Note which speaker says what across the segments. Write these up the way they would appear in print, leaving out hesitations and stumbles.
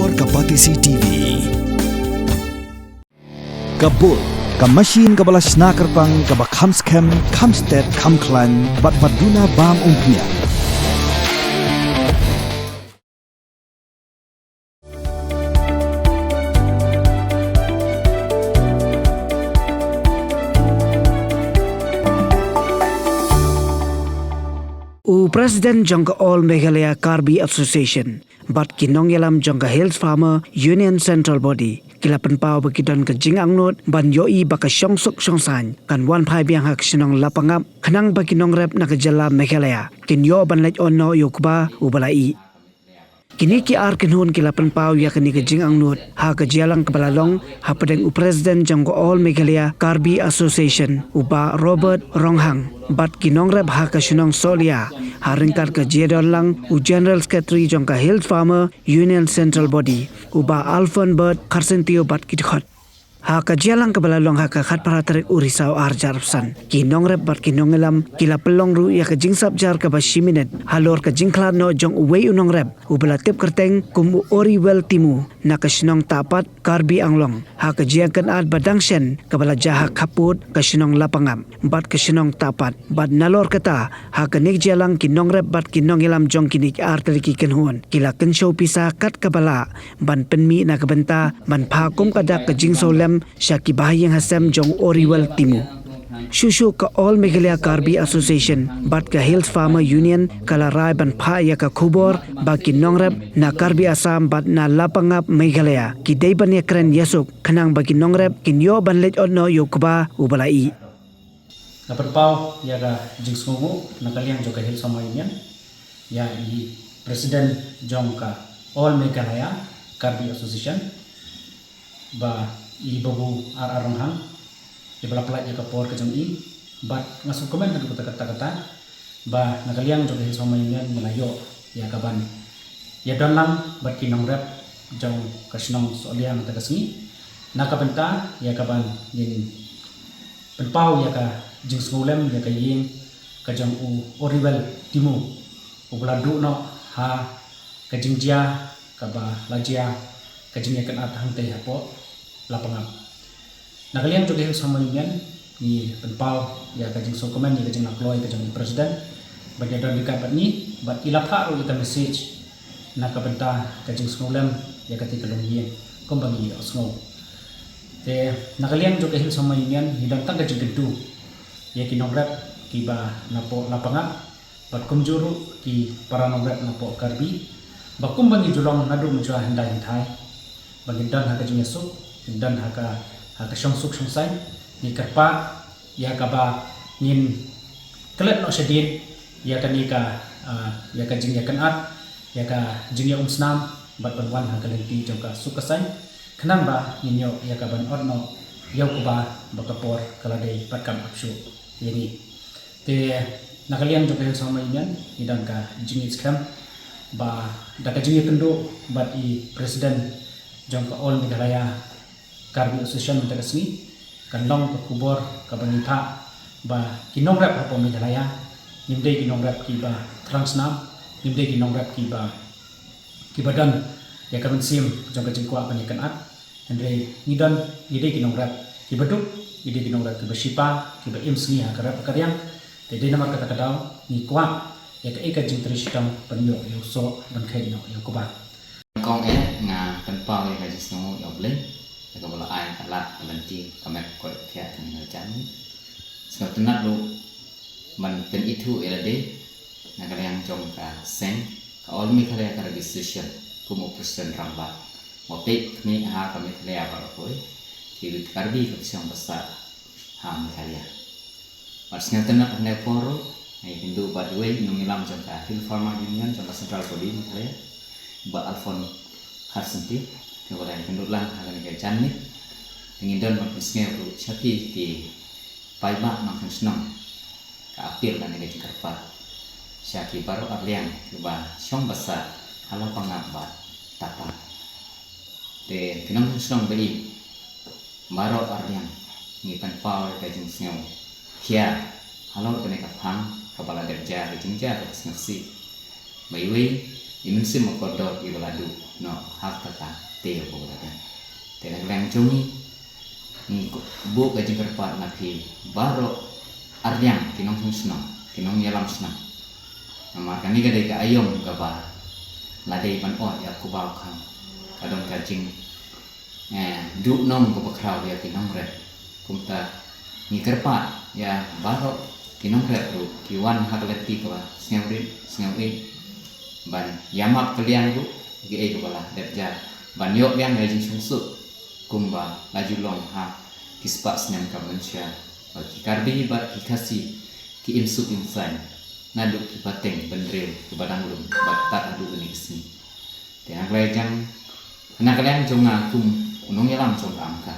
Speaker 1: Kapor Kapatisi TV. Kabul, Kamashin Kabalas Nakarpang Kabakhamskem, Kamstet, Kamklan, Batmaduna Bam Umpia.
Speaker 2: President Jangka All Meghalaya Karbi Association, but kinong yalam Jangka Hills Farmer Union Central Body, kilapan pao bakidon ke jing angnot ban yoi baka syong suk syong san, kan wan pai biang hak sinong lapangap, kanang bakinong rep na kejala Meghalaya, kin yo ban lej ono yokba ubalai. Kini ki ar kinhun kilapan pao ya kini ke jing angnot, ha kejalang kebalalong, ha pedeng President Jangka All Meghalaya Karbi Association, uba Robert Ronghang, bat kinong rep ha kasunong Solia, haringkat ke Jedon lang u General Secretary Jangka Hills Farmer Union Central Body uba Alfon Bird Karsentio bat kidkhot ha ka jalang kebalalong ha ka khat paratarik urisau arjarpsan kinong rep bat kinong elam kila pelong ru ya ka jingsap jar ka bashiminet halor ka jingklan no jong uwei unong rep ubala tip kerteng kum ori well timu na ka sinong tapat Karbi anglong ha ka jiakan ad badangshen kabala jaha kaput ka sinong lapangam bat ka sinong tapat bat nalor kata ha ka nik jalang kinong rep bat kinong elam jong kinik arteri kenhun kila kenshow pisa kat kabala ban penmi na kabenta ban phakum kadak ka jingso lem Syaki bahayang hasem jong oriwal timu. Shushu ka All Meghalaya Karbi Association, bat ka Hills Farmer Union, kala rai ban pa ya ka kubor, baki nongrep na Karbi Assam bat na lapangap Meghalaya. Kidai ban ya keren yasuk, kanang baki nongrep, kinyo ban lej ono yokba ubalai.
Speaker 3: Naperpau ya ka jingsngumu nakaliang joka Hills Farmer Union, ya i Presiden jong ka All Meghalaya Karbi Association, ba i babu Ronghang ibala pelat ya kapor ke i bat ngasuk komen na kata ba nakaliang jog Hills Farmer Union melayo ya kaban ya dalam bat kinong rep jong kasinong soaliang tagasngi nakabenta ya kaban yin penpau ya ka jing sngulem ya ka ying ka jong u oriwel timu ubuladu no ha ka jingjia ka ba lajia ka jing ya kan atang teh hapo lapangap. Nakaliang juga Hills Farmer Union ni penpau ya kajing sokomen ya kajing nakloy kajing presiden bagi don dikapat ni bat ilapha ro ita message nakabenta kajing sngolem ya kati kalungye kombangi osngo te nakaliang juga Hills Farmer Union hidang tang kajing gedu ya kinograp kiba napo lapangap bat kumjuru ki para nograp napo Karbi bakumbangi julong nadu mujua hendai hentai bagi don hakajing yasuk dan haka syong suk syong sai ni karpa ya kaba nin kelet no sedin ya kanika ya ka jing ya kan at ya ka jing ya snam bat banwan haka lenti jong ka suk sai khanan ba ninyo ya ka ban orno yaw ko ba bakapor kaladai patkam apsu yani te nakalian jong ka Hills Farmer Union idang ka jing skam ba daka jing kendo bat i presiden jong ka All Meghalaya Karbi Association minta kesini kanlong ke kubur ke banita ba kinong rap apa Meghalaya nimde kinong rap kiba transnam nimde kinong rap kiba dan ya kaban sim jong ka jingkwa banyakan at andre nidan ide kinong rap kibaduk ide kinong rap kiba shipa kiba imsni ha karap karyang tede namar kata kadau ni kwa ya ka eka jing trishtam panyo yo so ban khay no yo kuba
Speaker 4: kong nga penpau ya ka jisno yo bleng kalau bola air kalat kelenting kamet kau tiap dengan jalan, sebab tenat lu man pen itu elade, nak yang jongka seng, All Meghalaya Karbi Association, kumu Presiden rambat, motif kami kami Meghalaya barakoi, kiri Karbi kesiang besar, Meghalaya. Maksudnya tenat hendak poro, Hindu badwe mengilam jongka Hills Farmer Union jongka Central Body Meghalaya, ba Alfon Karsentio. Kemudian penduduk akan kerjaan ni, ingin dan berpisah untuk syaki di payah makan senang, keapil dan negara kerpa, syaki baru arlian keba syong besar, halau pengabat tapa, de kenang senang beri, baru arlian, ni penpau kajing senang, kia halau kena kapang, kepala derja kajing jar kesengsi, bayi imun sim kodor i baladu no hak tata te ko balada te lang jongi ni bu ka jing kerpat na pi baro aryang kinong husno kinong yalam sna maka ni gadai ka ayom ka ba ladai pan ot ya ku bau khang kadong ka jing du nom ko bakraw ya kinong re kumta ni kerpat ya baro kinong re ru kiwan hak leti ka ba sngawi ban yamak kalian bu ge ko bala depja ban yok yang ngajing sungsuk kumba laju long ha kispa snyam ka manusia ki karbi ba ki kasi ki imsuk insan naduk ki pateng bendrel ke badang lum batat adu ni kesini te aglai jang na kalian jonga kum unong yalam jong amka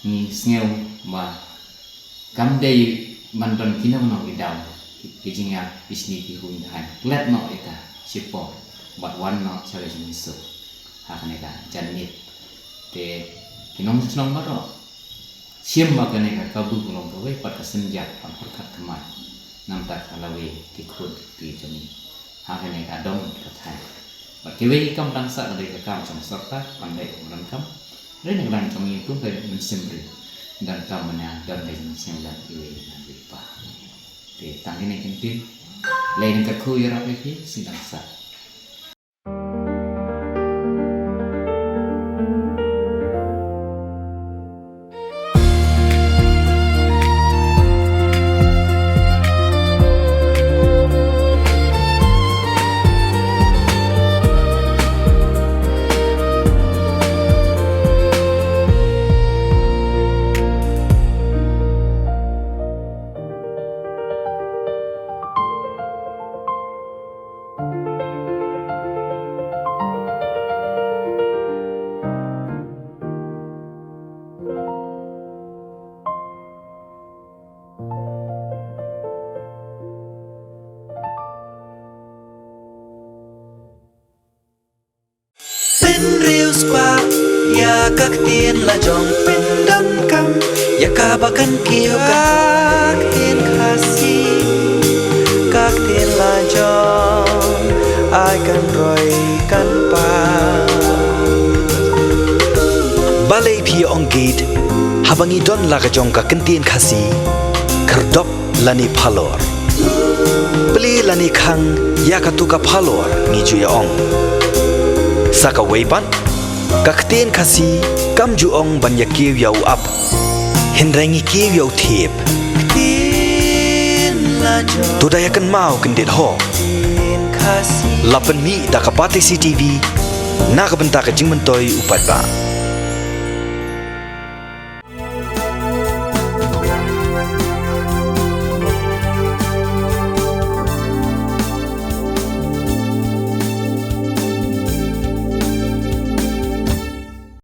Speaker 4: ni sngew ba kam dei man don kinam no idam ki jinga bisni ki hun han let no ita sipo bat wan no chale jing isu hakane ka janit te kinong snong baro siam makane ka kabul kulong ko we pat kasenjat pan perkat teman nam tak kalawe ki khud ki jami hakane ka dong ka thai bat ki we kam tang sa dai ka kam trong sarta pandai uran kam re nang lang trong itu ka mun simri dan kam mana dan dai sing lan ki we na we pa te tang ni kentin lain ka khu yara we ki sidang sa
Speaker 5: Pin riu squat ya các tiên là dòng pin đâm cam ya cả ba căn kiêu các tiên khasi các tiên là dòng ai cần rồi căn pa
Speaker 1: Balay Pia Ongkid Habangi Don Laga Jongka Kentien Khasi Kerdop Lani Palor Beli Lani Khang Yakatuka Palor Ngiju Ong Saka Weipan Kakten Khasi Kam Ju Ong Ban Yakiw Yau Up Hindrangi Kiw Yau Thiep
Speaker 5: tiên là dòng
Speaker 1: Tudayakan Mau Kendit Ho
Speaker 5: tiên khasi
Speaker 1: Lapan Mi Dakapati CTV Nakabenta Ka Jingmentoy Upat Ba